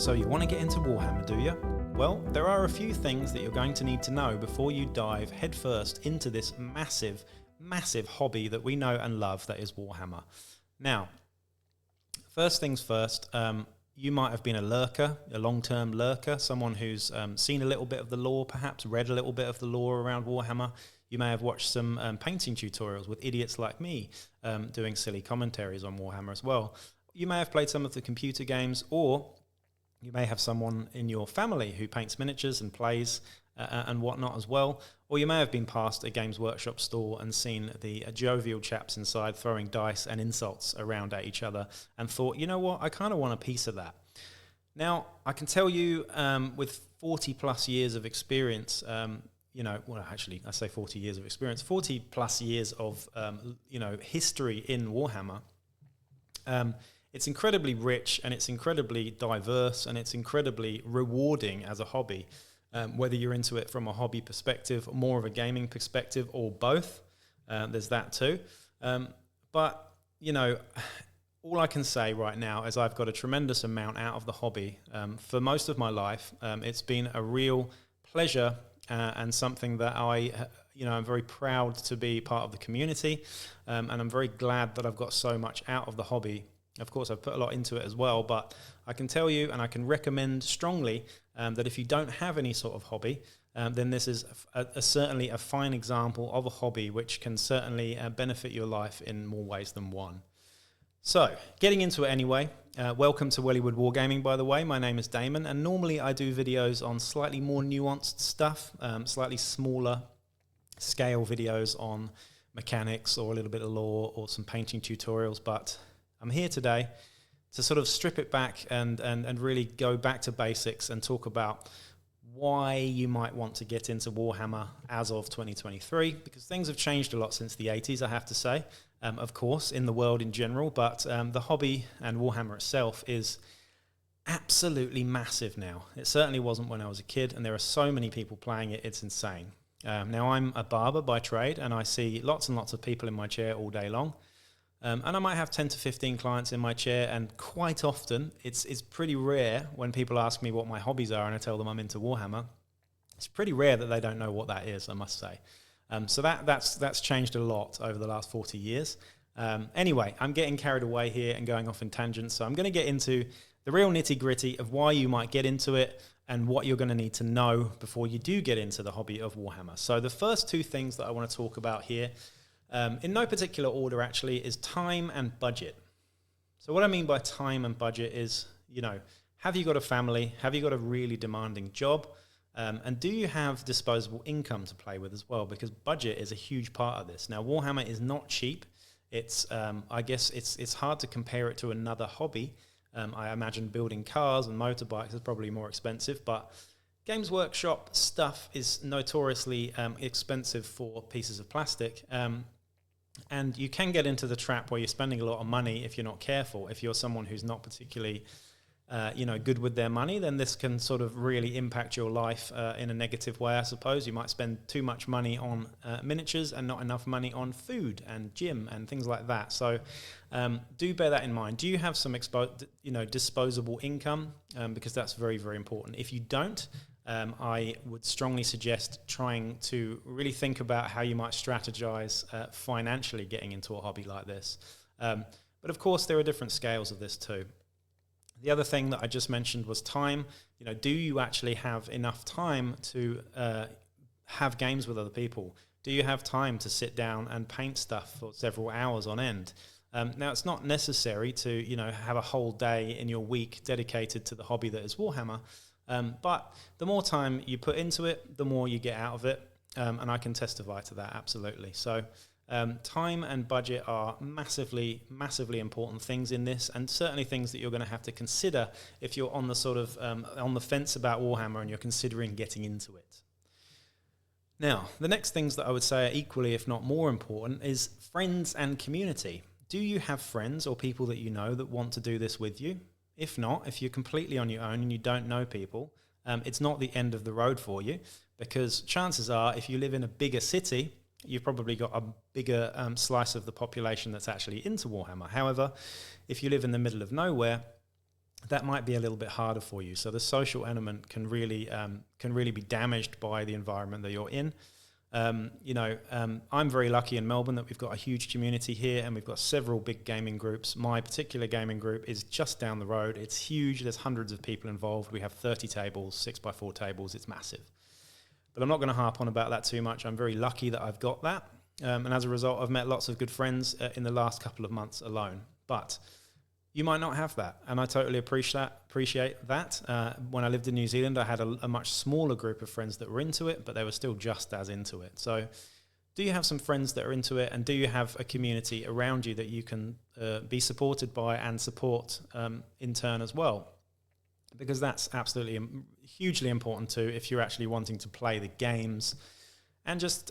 So you want to get into Warhammer, do you? Well, there are a few things that you're going to need to know before you dive headfirst into this massive, massive hobby that we know and love that is Warhammer. Now, first things first, you might have been a lurker, a long-term lurker, someone who's seen a little bit of the lore, perhaps read a little bit of the lore around Warhammer. You may have watched some painting tutorials with idiots like me doing silly commentaries on Warhammer as well. You may have played some of the computer games, or you may have someone in your family who paints miniatures and plays and whatnot as well. Or you may have been past a Games Workshop store and seen the jovial chaps inside throwing dice and insults around at each other and thought, you know what, I kind of want a piece of that. Now, I can tell you with 40 plus years of experience, well, actually, I say 40 years of experience, 40 plus years of, history in Warhammer. It's incredibly rich and it's incredibly diverse and it's incredibly rewarding as a hobby, whether you're into it from a hobby perspective, more of a gaming perspective, or both. There's that too. But all I can say right now is I've got a tremendous amount out of the hobby. For most of my life, it's been a real pleasure and something that I'm very proud to be part of the community, and I'm very glad that I've got so much out of the hobby. Of course, I've put a lot into it as well, but I can tell you and I can recommend strongly that if you don't have any sort of hobby, then this is certainly a fine example of a hobby which can certainly benefit your life in more ways than one. So, getting into it anyway, welcome to Wellywood Wargaming, by the way. My name is Damon, and normally I do videos on slightly more nuanced stuff, slightly smaller scale videos on mechanics or a little bit of lore or some painting tutorials, but I'm here today to sort of strip it back and really go back to basics and talk about why you might want to get into Warhammer as of 2023, because things have changed a lot since the 80s, I have to say, of course, in the world in general, but the hobby and Warhammer itself is absolutely massive now. It certainly wasn't when I was a kid, and there are so many people playing it, it's insane. Now, I'm a barber by trade, and I see lots and lots of people in my chair all day long. And I might have 10 to 15 clients in my chair, and quite often, it's pretty rare when people ask me what my hobbies are and I tell them I'm into Warhammer. It's pretty rare that they don't know what that is, I must say. So that's changed a lot over the last 40 years. Anyway, I'm getting carried away here and going off in tangents, so I'm going to get into the real nitty-gritty of why you might get into it and what you're going to need to know before you do get into the hobby of Warhammer. So the first two things that I want to talk about here, in no particular order actually, is time and budget. So what I mean by time and budget is, have you got a family? Have you got a really demanding job? And do you have disposable income to play with as well? Because budget is a huge part of this. Now, Warhammer is not cheap. It's, I guess it's hard to compare it to another hobby. I imagine building cars and motorbikes is probably more expensive, but Games Workshop stuff is notoriously expensive for pieces of plastic. And you can get into the trap where you're spending a lot of money if you're not careful. If you're someone who's not particularly, good with their money, then this can sort of really impact your life in a negative way, I suppose. You might spend too much money on miniatures and not enough money on food and gym and things like that. So do bear that in mind. Do you have some disposable income? Because that's very, very important. If you don't, I would strongly suggest trying to really think about how you might strategize financially getting into a hobby like this. But of course, there are different scales of this too. The other thing that I just mentioned was time. Do you actually have enough time to have games with other people? Do you have time to sit down and paint stuff for several hours on end? Now, it's not necessary to, have a whole day in your week dedicated to the hobby that is Warhammer. But the more time you put into it, the more you get out of it, and I can testify to that, absolutely. So time and budget are massively, massively important things in this, and certainly things that you're going to have to consider if you're on the sort of on the fence about Warhammer and you're considering getting into it. Now, the next things that I would say are equally, if not more important, is friends and community. Do you have friends or people that you know that want to do this with you? If not, if you're completely on your own and you don't know people, it's not the end of the road for you, because chances are if you live in a bigger city, you've probably got a bigger slice of the population that's actually into Warhammer. However, if you live in the middle of nowhere, that might be a little bit harder for you. So the social element can really be damaged by the environment that you're in. I'm very lucky in Melbourne that we've got a huge community here, and we've got several big gaming groups. My particular gaming group is just down the road. It's huge. There's hundreds of people involved. We have 30 tables, 6x4 tables. It's massive. But I'm not going to harp on about that too much. I'm very lucky that I've got that. And as a result, I've met lots of good friends in the last couple of months alone. But you might not have that, and I totally appreciate that. When I lived in New Zealand, I had a much smaller group of friends that were into it, but they were still just as into it. So do you have some friends that are into it, and do you have a community around you that you can be supported by and support in turn as well? Because that's absolutely hugely important too if you're actually wanting to play the games and just,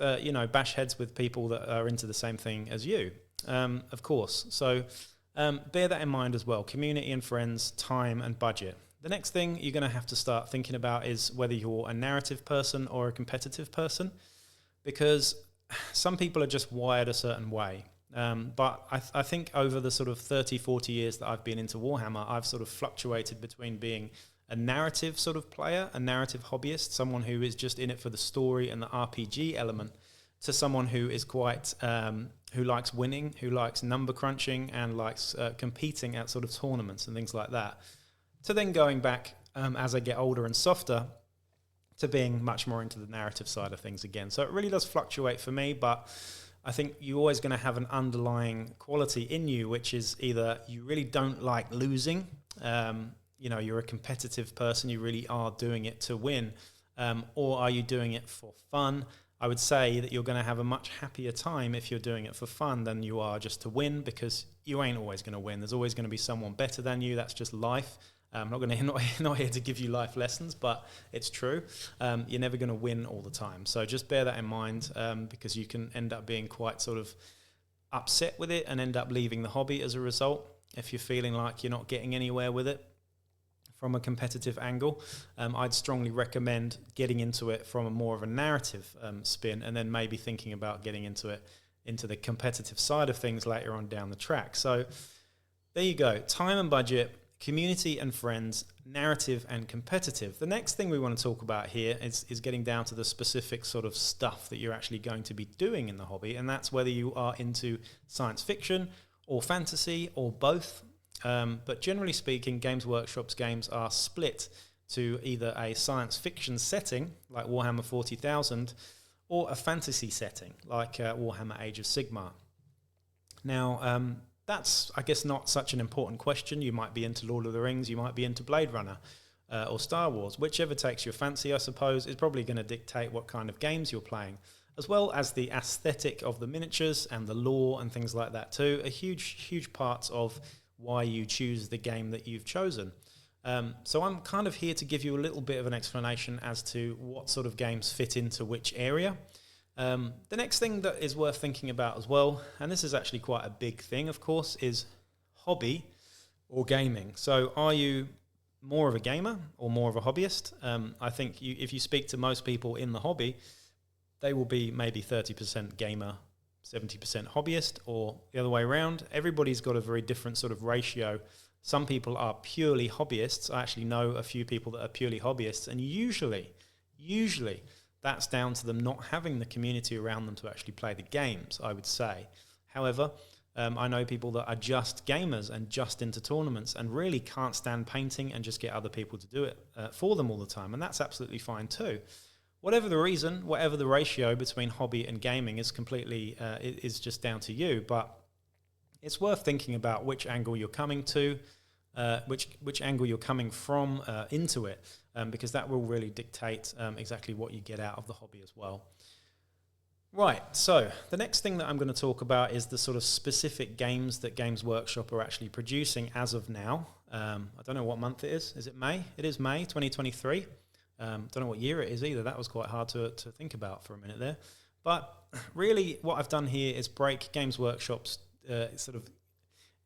bash heads with people that are into the same thing as you, of course. So bear that in mind as well. Community and friends, time and budget. The next thing you're going to have to start thinking about is whether you're a narrative person or a competitive person, because some people are just wired a certain way. But I think over the sort of 30, 40 years that I've been into Warhammer, I've sort of fluctuated between being a narrative sort of player, a narrative hobbyist, someone who is just in it for the story and the RPG element, to someone who is quite, who likes winning, who likes number crunching and likes competing at sort of tournaments and things like that, to then going back as I get older and softer to being much more into the narrative side of things again. So it really does fluctuate for me, but I think you're always going to have an underlying quality in you, which is either you really don't like losing, you're a competitive person, you really are doing it to win, or are you doing it for fun? I would say that you're going to have a much happier time if you're doing it for fun than you are just to win, because you ain't always going to win. There's always going to be someone better than you. That's just life. I'm not here to give you life lessons, but it's true. You're never going to win all the time. So just bear that in mind, because you can end up being quite sort of upset with it and end up leaving the hobby as a result if you're feeling like you're not getting anywhere with it from a competitive angle. I'd strongly recommend getting into it from a more of a narrative spin, and then maybe thinking about getting into the competitive side of things later on down the track. So there you go. Time and budget, community and friends, narrative and competitive. The next thing we want to talk about here is getting down to the specific sort of stuff that you're actually going to be doing in the hobby, and that's whether you are into science fiction or fantasy or both. But generally speaking, Games Workshop's games are split to either a science fiction setting, like Warhammer 40,000, or a fantasy setting, like Warhammer Age of Sigmar. Now, that's, I guess, not such an important question. You might be into Lord of the Rings, you might be into Blade Runner, or Star Wars. Whichever takes your fancy, I suppose, is probably going to dictate what kind of games you're playing, as well as the aesthetic of the miniatures and the lore and things like that too. A huge part of why you choose the game that you've chosen. So I'm kind of here to give you a little bit of an explanation as to what sort of games fit into which area. The next thing that is worth thinking about as well, and this is actually quite a big thing, of course, is hobby or gaming. So are you more of a gamer or more of a hobbyist? I think if you speak to most people in the hobby, they will be maybe 30% gamer, 70% hobbyist, or the other way around. Everybody's got a very different sort of ratio. Some people are purely hobbyists. I actually know a few people that are purely hobbyists, and usually that's down to them not having the community around them to actually play the games, I would say. However, I know people that are just gamers and just into tournaments and really can't stand painting and just get other people to do it for them all the time, and that's absolutely fine too. Whatever the reason, whatever the ratio between hobby and gaming is completely is just down to you. But it's worth thinking about which angle you're coming to, which angle you're coming from into it, because that will really dictate exactly what you get out of the hobby as well. Right, so the next thing that I'm going to talk about is the sort of specific games that Games Workshop are actually producing as of now. I don't know what month it is. Is it May? It is May 2023. Don't know what year it is either. That was quite hard to think about for a minute there. But really what I've done here is break Games Workshop's sort of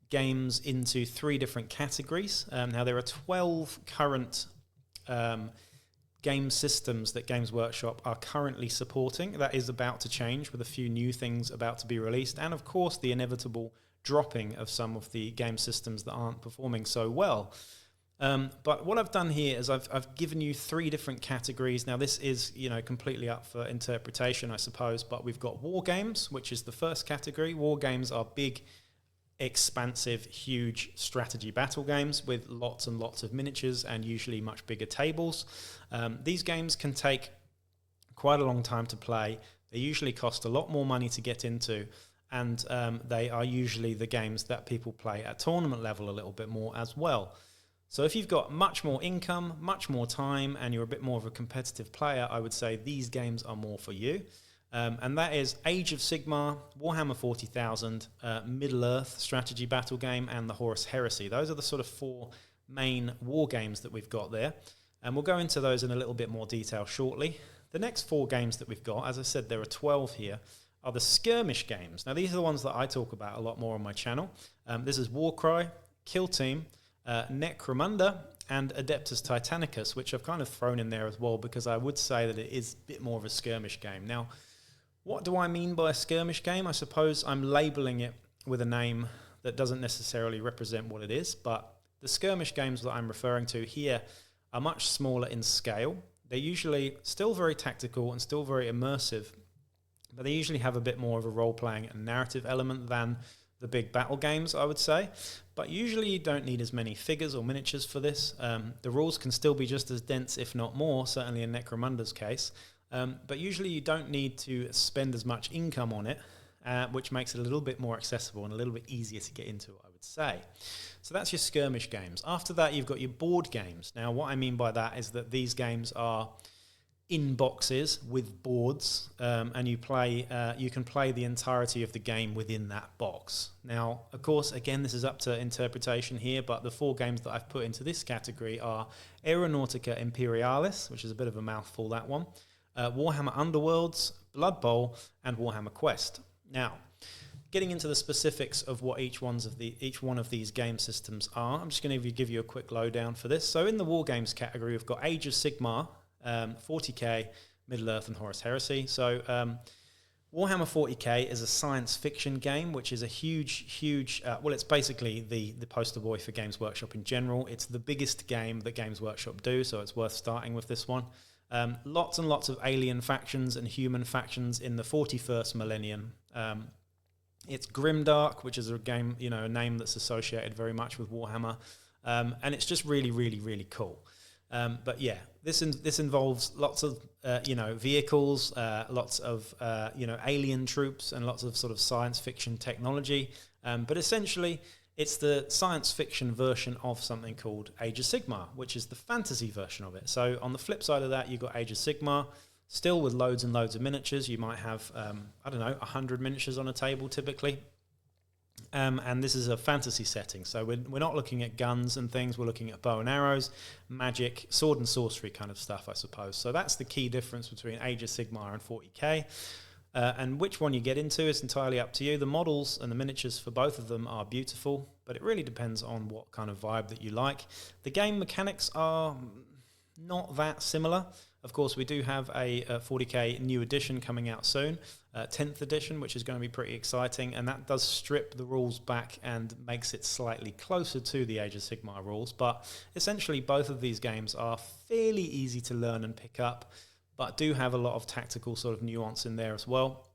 games into 3 different categories. Now there are 12 current game systems that Games Workshop are currently supporting. That is about to change with a few new things about to be released, and of course the inevitable dropping of some of the game systems that aren't performing so well. But what I've done here is I've given you 3 different categories. Now this is, completely up for interpretation, I suppose, but we've got war games, which is the first category. War games are big, expansive, huge strategy battle games with lots and lots of miniatures and usually much bigger tables. These games can take quite a long time to play. They usually cost a lot more money to get into, and they are usually the games that people play at tournament level a little bit more as well. So if you've got much more income, much more time, and you're a bit more of a competitive player, I would say these games are more for you. And that is Age of Sigmar, Warhammer 40,000, Middle-earth strategy battle game, and the Horus Heresy. Those are the sort of 4 main war games that we've got there. And we'll go into those in a little bit more detail shortly. The next 4 games that we've got, as I said, there are 12 here, are the skirmish games. Now, these are the ones that I talk about a lot more on my channel. This is Warcry, Kill Team, Necromunda, and Adeptus Titanicus, which I've kind of thrown in there as well because I would say that it is a bit more of a skirmish game. Now, what do I mean by a skirmish game? I suppose I'm labeling it with a name that doesn't necessarily represent what it is, but the skirmish games that I'm referring to here are much smaller in scale. They're usually still very tactical and still very immersive, but they usually have a bit more of a role-playing and narrative element than the big battle games, I would say. But usually you don't need as many figures or miniatures for this. The rules can still be just as dense, if not more, certainly in Necromunda's case. But usually you don't need to spend as much income on it, which makes it a little bit more accessible and a little bit easier to get into, I would say. So that's your skirmish games. After that, you've got your board games. Now, what I mean by that is that these games are in boxes with boards, and you can play the entirety of the game within that box. Now, of course, again, this is up to interpretation here, but the 4 games that I've put into this category are Aeronautica Imperialis, which is a bit of a mouthful, that one, Warhammer Underworlds, Blood Bowl, and Warhammer Quest. Now, getting into the specifics of what each one of these game systems are, I'm just going to give you a quick lowdown for this. So in the war games category, we've got Age of Sigmar, 40k, Middle-earth, and Horus Heresy. So Warhammer 40k is a science fiction game, which is a huge, well, it's basically the poster boy for Games Workshop in general. It's the biggest game that Games Workshop do, so it's worth starting with this one. Lots and lots of alien factions and human factions in the 41st millennium. It's grimdark, which is a game, a name that's associated very much with Warhammer, and it's just really, really, really cool. But yeah, this involves lots of vehicles, lots of alien troops, and lots of sort of science fiction technology. But essentially, it's the science fiction version of something called Age of Sigmar, which is the fantasy version of it. So on the flip side of that, you've got Age of Sigmar, still with loads and loads of miniatures. You might have 100 miniatures on a table typically. And this is a fantasy setting, so we're not looking at guns and things, we're looking at bow and arrows, magic, sword and sorcery kind of stuff, I suppose. So that's the key difference between Age of Sigmar and 40k. And which one you get into is entirely up to you. The models and the miniatures for both of them are beautiful, but it really depends on what kind of vibe that you like. The game mechanics are not that similar. Of course, we do have a 40k new edition coming out soon, 10th edition, which is going to be pretty exciting, and that does strip the rules back and makes it slightly closer to the Age of Sigmar rules. But essentially, both of these games are fairly easy to learn and pick up, but do have a lot of tactical sort of nuance in there as well.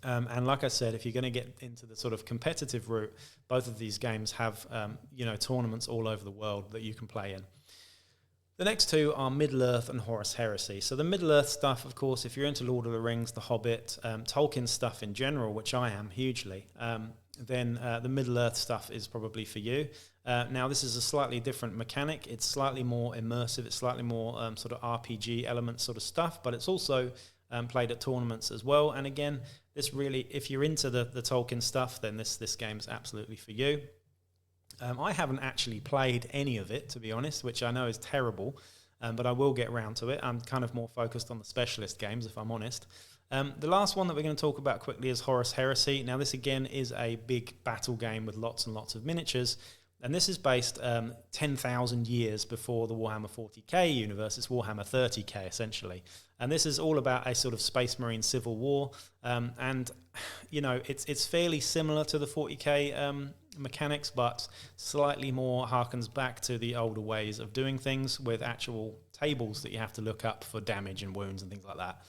And like I said, if you're going to get into the sort of competitive route, both of these games have tournaments all over the world that you can play in. The next 2 are Middle-earth and Horus Heresy. So the Middle-earth stuff, of course, if you're into Lord of the Rings, The Hobbit, Tolkien stuff in general, which I am hugely, then the Middle-earth stuff is probably for you. Now, this is a slightly different mechanic. It's slightly more immersive. It's slightly more sort of RPG element sort of stuff, but it's also played at tournaments as well. And again, this really, if you're into the Tolkien stuff, then this game is absolutely for you. I haven't actually played any of it, to be honest, which I know is terrible, but I will get around to it. I'm kind of more focused on the specialist games, if I'm honest. The last one that we're going to talk about quickly is Horus Heresy. Now, this again is a big battle game with lots and lots of miniatures, and this is based 10,000 years before the Warhammer 40k universe. It's Warhammer 30k, essentially. And this is all about a sort of Space Marine civil war, and, it's fairly similar to the 40k mechanics, but slightly more harkens back to the older ways of doing things with actual tables that you have to look up for damage and wounds and things like that.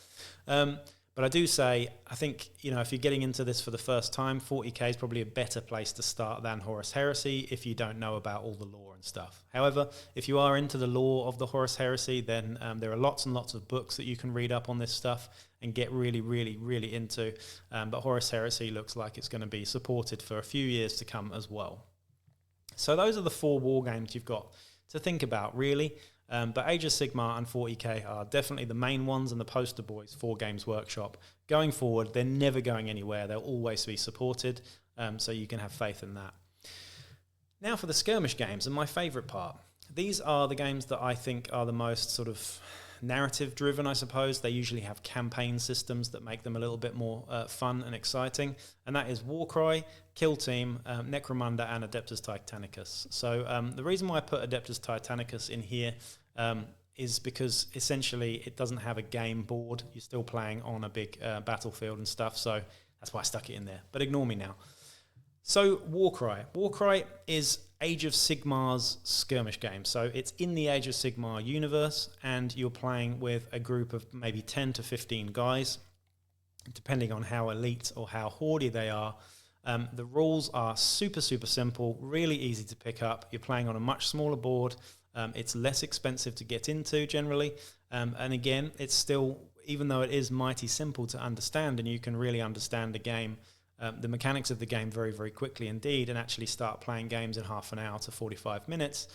But I do say, I think, if you're getting into this for the first time, 40k is probably a better place to start than Horus Heresy if you don't know about all the lore and stuff. However, if you are into the lore of the Horus Heresy, then there are lots and lots of books that you can read up on this stuff and get really, really, really into. But Horus Heresy looks like it's going to be supported for a few years to come as well. So those are the 4 war games you've got to think about, really. But Age of Sigmar and 40k are definitely the main ones and the poster boys for Games Workshop. Going forward, they're never going anywhere. They'll always be supported, so you can have faith in that. Now for the skirmish games, and my favourite part. These are the games that I think are the most sort of narrative-driven, I suppose. They usually have campaign systems that make them a little bit more fun and exciting, and that is Warcry, Kill Team, Necromunda, and Adeptus Titanicus. So the reason why I put Adeptus Titanicus in here is because essentially it doesn't have a game board. You're still playing on a big battlefield and stuff, so that's why I stuck it in there. But ignore me now. So Warcry. Warcry is Age of Sigmar's skirmish game. So it's in the Age of Sigmar universe, and you're playing with a group of maybe 10 to 15 guys, depending on how elite or how hoardy they are. The rules are super, super simple, really easy to pick up. You're playing on a much smaller board. It's less expensive to get into generally. And again, it's still, even though it is mighty simple to understand and you can really understand the game, the mechanics of the game very, very quickly indeed, and actually start playing games in half an hour to 45 minutes.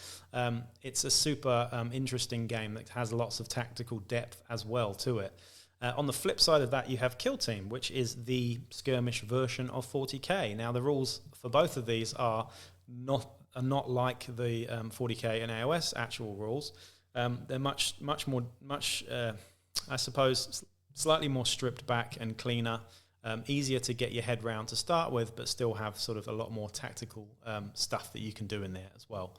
It's a super interesting game that has lots of tactical depth as well to it. On the flip side of that, you have Kill Team, which is the skirmish version of 40k. Now, the rules for both of these are not like the 40k and AOS actual rules. They're much more, I suppose, slightly more stripped back and cleaner. Easier to get your head round to start with, but still have sort of a lot more tactical stuff that you can do in there as well.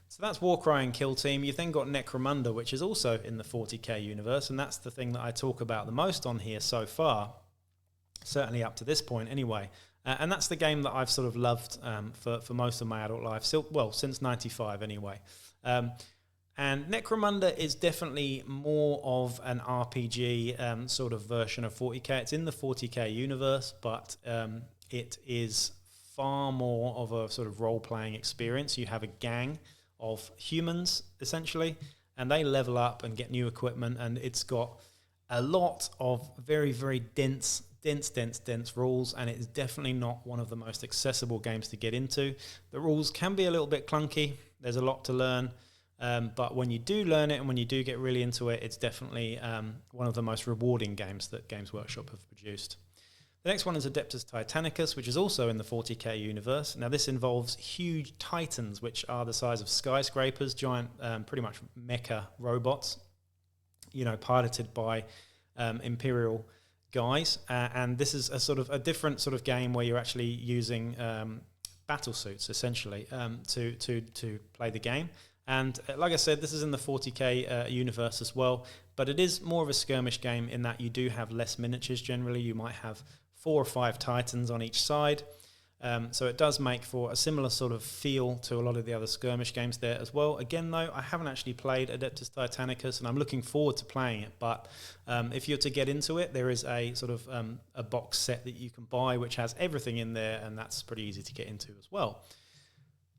So that's Warcry and Kill Team. You've then got Necromunda, which is also in the 40k universe, and that's the thing that I talk about the most on here so far, certainly up to this point anyway. And that's the game that I've sort of loved for most of my adult life, since 95 anyway. And Necromunda is definitely more of an RPG sort of version of 40k. It's in the 40k universe, but it is far more of a sort of role-playing experience. You have a gang of humans, essentially, and they level up and get new equipment, and it's got a lot of very, very dense rules, and it's definitely not one of the most accessible games to get into. The rules can be a little bit clunky. There's a lot to learn. But when you do learn it and when you do get really into it, it's definitely one of the most rewarding games that Games Workshop have produced. The next one is Adeptus Titanicus, which is also in the 40k universe. Now, this involves huge titans, which are the size of skyscrapers, giant, pretty much mecha robots, piloted by Imperial guys. And this is a sort of a different sort of game where you're actually using battle suits, essentially, to play the game. And like I said, this is in the 40k universe as well, but it is more of a skirmish game in that you do have less miniatures generally. You might have 4 or 5 titans on each side. So it does make for a similar sort of feel to a lot of the other skirmish games there as well. Again, though, I haven't actually played Adeptus Titanicus, and I'm looking forward to playing it. But if you're to get into it, there is a sort of a box set that you can buy, which has everything in there, and that's pretty easy to get into as well.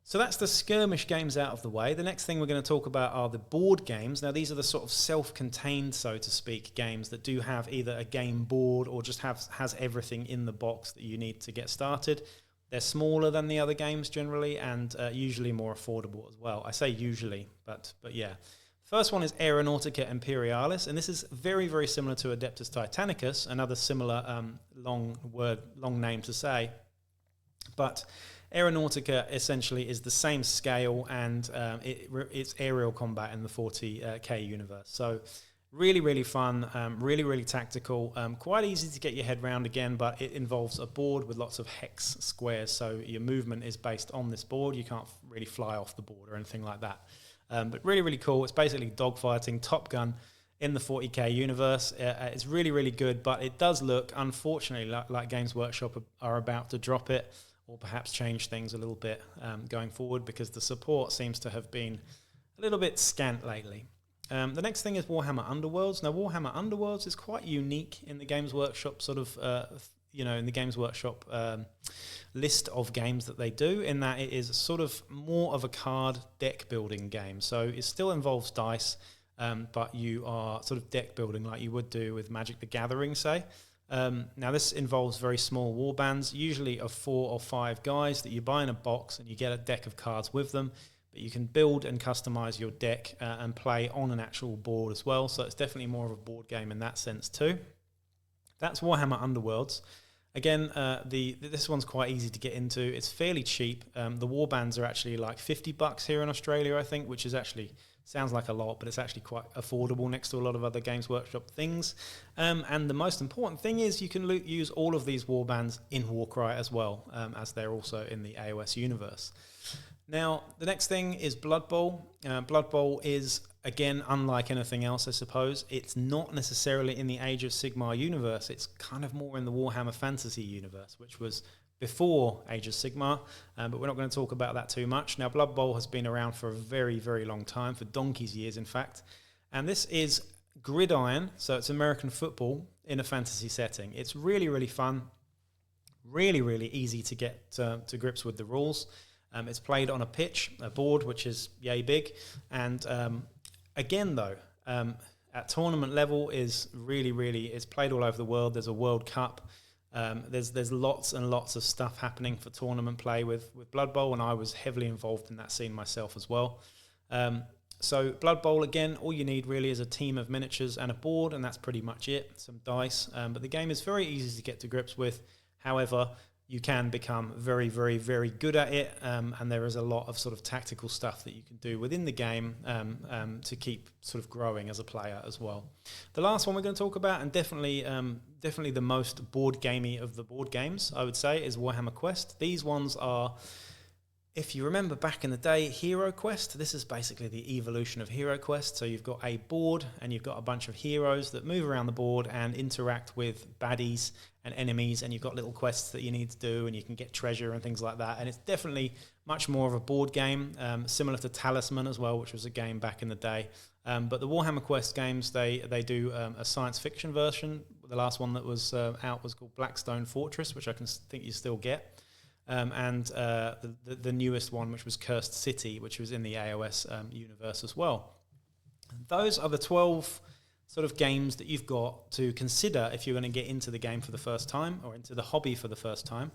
So that's the skirmish games out of the way. The next thing we're going to talk about are the board games. Now, these are the sort of self-contained, so to speak, games that do have either a game board or just has everything in the box that you need to get started. They're smaller than the other games generally, and usually more affordable as well. I say usually, but yeah. First one is Aeronautica Imperialis, and this is very, very similar to Adeptus Titanicus, another similar long name to say. But Aeronautica essentially is the same scale, and it's aerial combat in the 40k universe. So really, really fun, really, really tactical, quite easy to get your head around again, but it involves a board with lots of hex squares, so your movement is based on this board. You can't really fly off the board or anything like that. But really, really cool. It's basically dogfighting, Top Gun in the 40k universe. It's really, really good, but it does look, unfortunately, like Games Workshop are about to drop it, or perhaps change things a little bit going forward, because the support seems to have been a little bit scant lately. The next thing is Warhammer Underworlds. Now, Warhammer Underworlds is quite unique in the Games Workshop in the Games Workshop list of games that they do, in that it is sort of more of a card deck building game. So it still involves dice, but you are sort of deck building like you would do with Magic the Gathering, say. Now, this involves very small war bands, usually of 4 or 5 guys that you buy in a box, and you get a deck of cards with them. But you can build and customize your deck and play on an actual board as well. So it's definitely more of a board game in that sense too. That's Warhammer Underworlds. Again, this one's quite easy to get into. It's fairly cheap. The war bands are actually like $50 here in Australia, I think, which is actually sounds like a lot, but it's actually quite affordable next to a lot of other Games Workshop things. And the most important thing is you can use all of these war bands in Warcry as well, as they're also in the AOS universe. Now, the next thing is Blood Bowl. Blood Bowl is, again, unlike anything else, I suppose. It's not necessarily in the Age of Sigmar universe. It's kind of more in the Warhammer Fantasy universe, which was before Age of Sigmar, but we're not going to talk about that too much. Now, Blood Bowl has been around for a very, very long time, for donkey's years, in fact. And this is Gridiron, so it's American football in a fantasy setting. It's really, really fun, really, really easy to get to grips with the rules. It's played on a pitch, a board, which is yay big. And again, though, at tournament level is really, it's played all over the world. There's a World Cup. There's lots and lots of stuff happening for tournament play with Blood Bowl, and I was heavily involved in that scene myself as well. So Blood Bowl, again, all you need really is a team of miniatures and a board, and that's pretty much it, some dice. But the game is very easy to get to grips with. However, you can become very, very, very good at it, and there is a lot of sort of tactical stuff that you can do within the game to keep sort of growing as a player as well. The last one we're going to talk about, and definitely the most board gamey of the board games, I would say, is Warhammer Quest. These ones are, if you remember back in the day, Hero Quest. This is basically the evolution of Hero Quest. So you've got a board and you've got a bunch of heroes that move around the board and interact with baddies and enemies, and you've got little quests that you need to do, and you can get treasure and things like that. And it's definitely much more of a board game, similar to Talisman as well, which was a game back in the day. But the Warhammer Quest games, they do a science fiction version. The last one that was out was called Blackstone Fortress, which I think you still get. And the newest one, which was Cursed City, which was in the AOS universe as well. Those are the 12 sort of games that you've got to consider if you're going to get into the game for the first time, or into the hobby for the first time.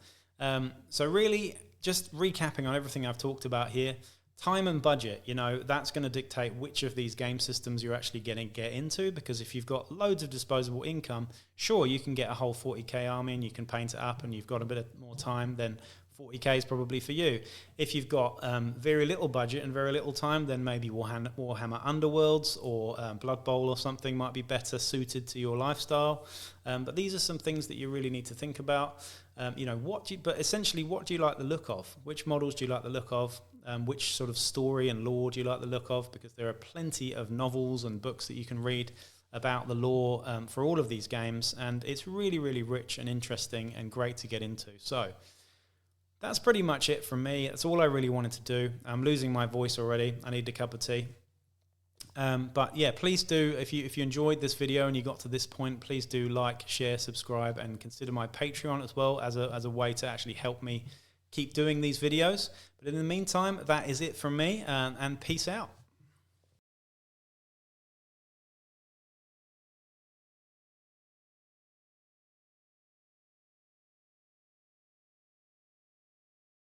So really, just recapping on everything I've talked about here, time and budget, that's going to dictate which of these game systems you're actually going to get into, because if you've got loads of disposable income, sure, you can get a whole 40k army and you can paint it up and you've got a bit more time, then 40k is probably for you. If you've got very little budget and very little time, then maybe Warhammer Underworlds or Blood Bowl or something might be better suited to your lifestyle. But these are some things that you really need to think about. But essentially, what do you like the look of? Which models do you like the look of? Which sort of story and lore do you like the look of? Because there are plenty of novels and books that you can read about the lore for all of these games, and it's really, really rich and interesting and great to get into. So that's pretty much it from me. That's all I really wanted to do. I'm losing my voice already. I need a cup of tea. But yeah, please do, if you enjoyed this video and you got to this point, please do like, share, subscribe, and consider my Patreon as well as a way to actually help me keep doing these videos. But in the meantime, that is it from me, and peace out.